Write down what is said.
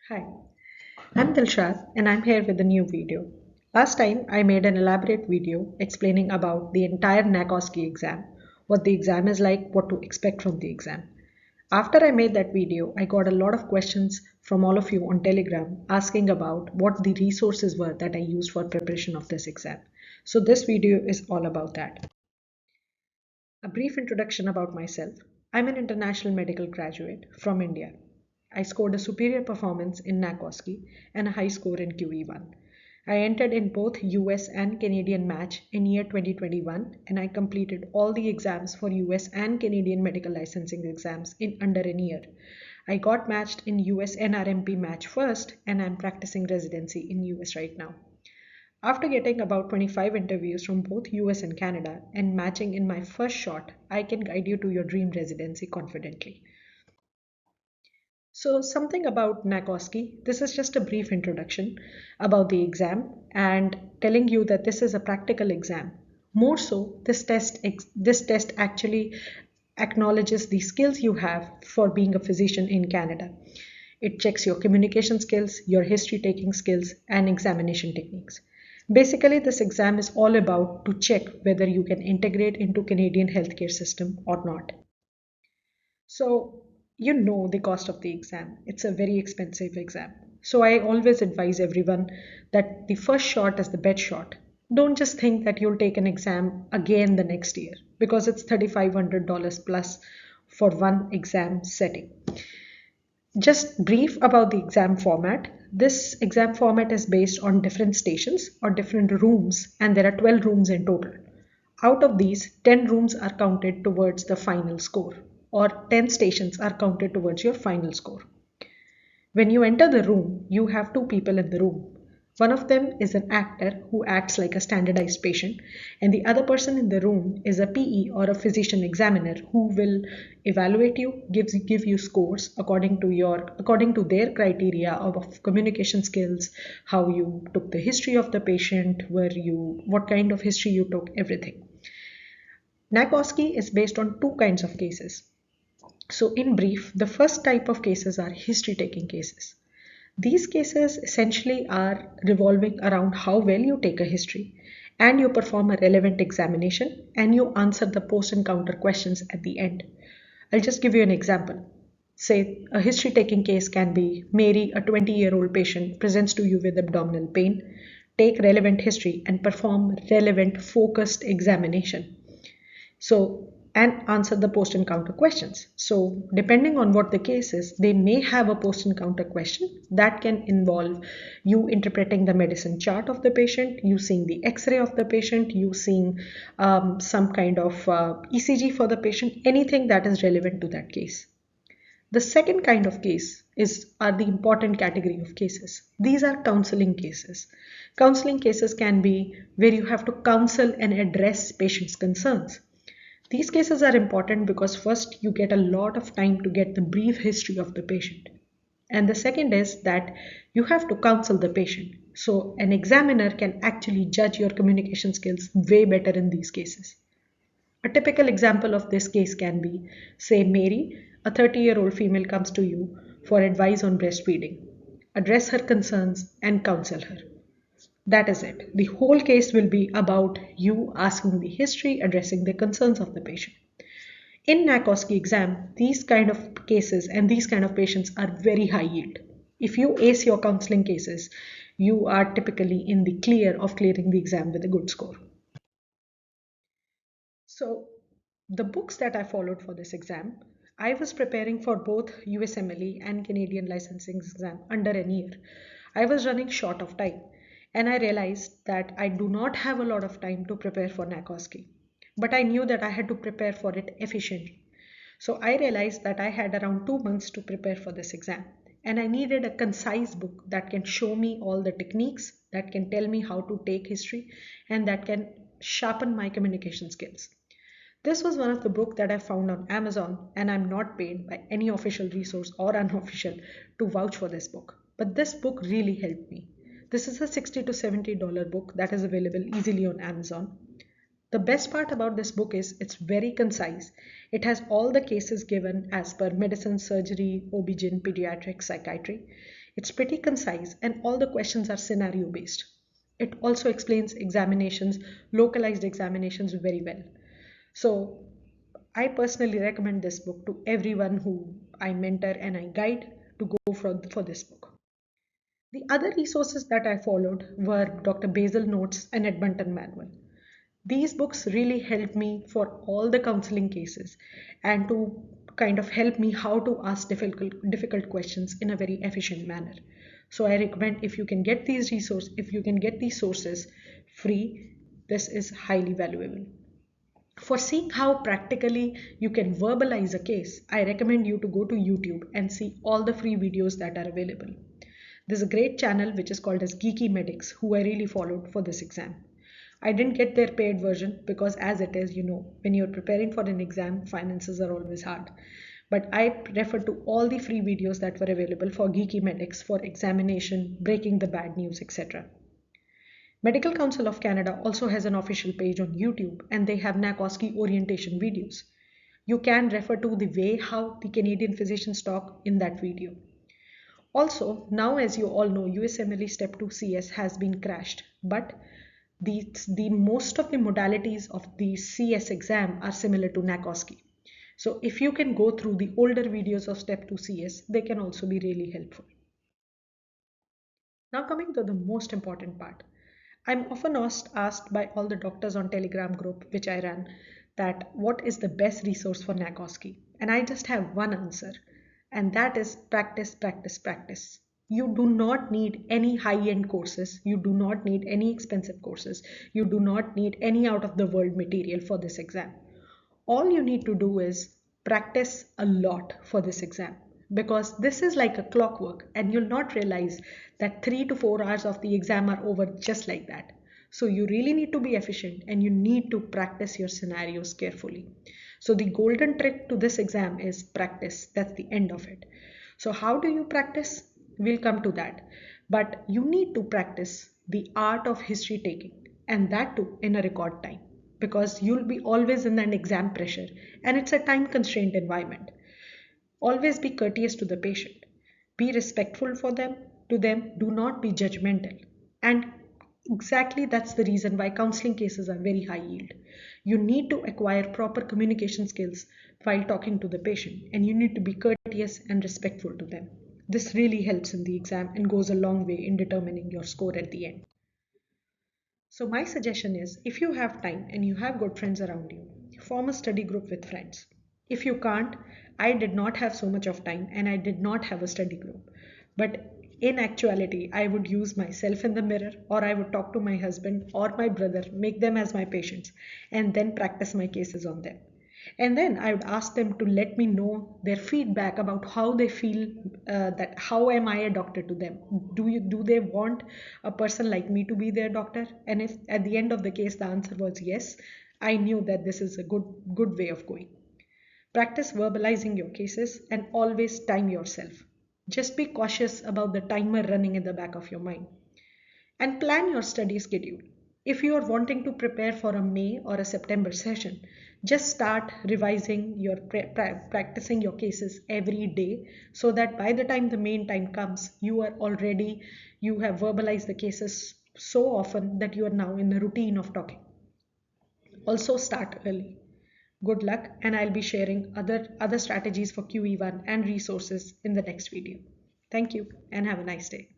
Hi, I'm Dilshad and I'm here with a new video. Last time I made an elaborate video explaining about the entire NAC OSCE exam, what the exam is like, what to expect from the exam. After I made that video, I got a lot of questions from all of you on Telegram asking about what the resources were that I used for preparation of this exam. So this video is all about that. A brief introduction about myself. I'm an international medical graduate from India. I scored a superior performance in NAC OSCE and a high score in QE1. I entered in both US and Canadian match in year 2021 and I completed all the exams for US and Canadian medical licensing exams in under a year. I got matched in US NRMP match first and I'm practicing residency in US right now. After getting about 25 interviews from both US and Canada and matching in my first shot, I can guide you to your dream residency confidently. So, something about NAC OSCE. This is just a brief introduction about the exam and telling you that this is a practical exam. More so, this test actually acknowledges the skills you have for being a physician in Canada. It checks your communication skills, your history taking skills, and examination techniques. Basically, this exam is all about to check whether you can integrate into Canadian healthcare system or not. So, you know the cost of the exam. It's a very expensive exam. So, I always advise everyone that the first shot is the best shot. Don't just think that you'll take an exam again the next year because it's $3,500 plus for one exam setting. Just brief about the exam format. This exam format is based on different stations or different rooms, and there are 12 rooms in total. Out of these, 10 rooms are counted towards the final score, or 10 stations are counted towards your final score. When you enter the room, you have two people in the room. One of them is an actor who acts like a standardized patient, and the other person in the room is a PE or a physician examiner who will evaluate you, give you scores according to their criteria of communication skills, how you took the history of the patient, what kind of history you took, everything. NAC OSCE is based on two kinds of cases. So, in brief, the first type of cases are history taking cases. These cases essentially are revolving around how well you take a history and you perform a relevant examination and you answer the post encounter questions at the end. I'll just give you an example. Say a history taking case can be Mary, a 20-year-old patient, presents to you with abdominal pain. Take relevant history and perform relevant focused examination. So, and answer the post encounter questions. So, depending on what the case is, they may have a post encounter question that can involve you interpreting the medicine chart of the patient, you seeing the x ray of the patient, you seeing some kind of ECG for the patient, anything that is relevant to that case. The second kind of case are the important category of cases. These are counseling cases. Counseling cases can be where you have to counsel and address patients' concerns. These cases are important because first you get a lot of time to get the brief history of the patient. And the second is that you have to counsel the patient. So an examiner can actually judge your communication skills way better in these cases. A typical example of this case can be, say, Mary, a 30-year-old female comes to you for advice on breastfeeding. Address her concerns and counsel her. That is it. The whole case will be about you asking the history, addressing the concerns of the patient. In NAC OSCE exam, these kind of cases and these kind of patients are very high yield. If you ace your counseling cases, you are typically in the clear of clearing the exam with a good score. So, the books that I followed for this exam, I was preparing for both USMLE and Canadian licensing exam under a year. I was running short of time and I realized that I do not have a lot of time to prepare for NAC OSCE. But I knew that I had to prepare for it efficiently. So I realized that I had around 2 months to prepare for this exam. And I needed a concise book that can show me all the techniques, that can tell me how to take history, and that can sharpen my communication skills. This was one of the books that I found on Amazon, and I'm not paid by any official resource or unofficial to vouch for this book. But this book really helped me. This is a $60 to $70 book that is available easily on Amazon. The best part about this book is it's very concise. It has all the cases given as per medicine, surgery, OB-GYN, pediatrics, psychiatry. It's pretty concise and all the questions are scenario based. It also explains examinations, localized examinations very well. So I personally recommend this book to everyone who I mentor and I guide to go for this book. The other resources that I followed were Dr. Basil Notes and Edmonton Manual. These books really helped me for all the counseling cases and to kind of help me how to ask difficult questions in a very efficient manner. So I recommend if you can get these sources free, this is highly valuable. For seeing how practically you can verbalize a case, I recommend you to go to YouTube and see all the free videos that are available. There's a great channel which is called as Geeky Medics who I really followed for this exam. I didn't get their paid version because as it is, when you're preparing for an exam, finances are always hard. But I refer to all the free videos that were available for Geeky Medics for examination, breaking the bad news, etc. Medical Council of Canada also has an official page on YouTube and they have NAC OSCE orientation videos. You can refer to the way how the Canadian physicians talk in that video. Also, now as you all know, USMLE Step 2 CS has been crashed, but the most of the modalities of the CS exam are similar to NAC OSCE. So if you can go through the older videos of Step 2 CS, they can also be really helpful. Now coming to the most important part. I'm often asked by all the doctors on Telegram group which I run that what is the best resource for NAC OSCE? And I just have one answer, and that is practice, practice, practice. You do not need any high-end courses. You do not need any expensive courses. You do not need any out-of-the-world material for this exam. All you need to do is practice a lot for this exam because this is like a clockwork and you'll not realize that 3 to 4 hours of the exam are over just like that. So you really need to be efficient and you need to practice your scenarios carefully. So the golden trick to this exam is practice. That's the end of it. So how do you practice? We'll come to that. But you need to practice the art of history taking, and that too in a record time because you'll be always in an exam pressure and it's a time constrained environment. Always be courteous to the patient. Be respectful to them, do not be judgmental. And exactly that's the reason why counseling cases are very high yield. You need to acquire proper communication skills while talking to the patient and you need to be courteous and respectful to them. This really helps in the exam and goes a long way in determining your score at the end. So my suggestion is if you have time and you have good friends around you, form a study group with friends. If you can't, I did not have so much of time and I did not have a study group. But in actuality, I would use myself in the mirror or I would talk to my husband or my brother, make them as my patients, and then practice my cases on them. And then I would ask them to let me know their feedback about how they feel, that how am I a doctor to them? Do they want a person like me to be their doctor? And if at the end of the case the answer was yes, I knew that this is a good way of going. Practice verbalizing your cases and always time yourself. Just be cautious about the timer running in the back of your mind. And plan your study schedule. If you are wanting to prepare for a May or a September session, just start revising practicing your cases every day so that by the time the main time comes, you have verbalized the cases so often that you are now in the routine of talking. Also start early. Good luck, and I'll be sharing other strategies for QE1 and resources in the next video. Thank you and have a nice day.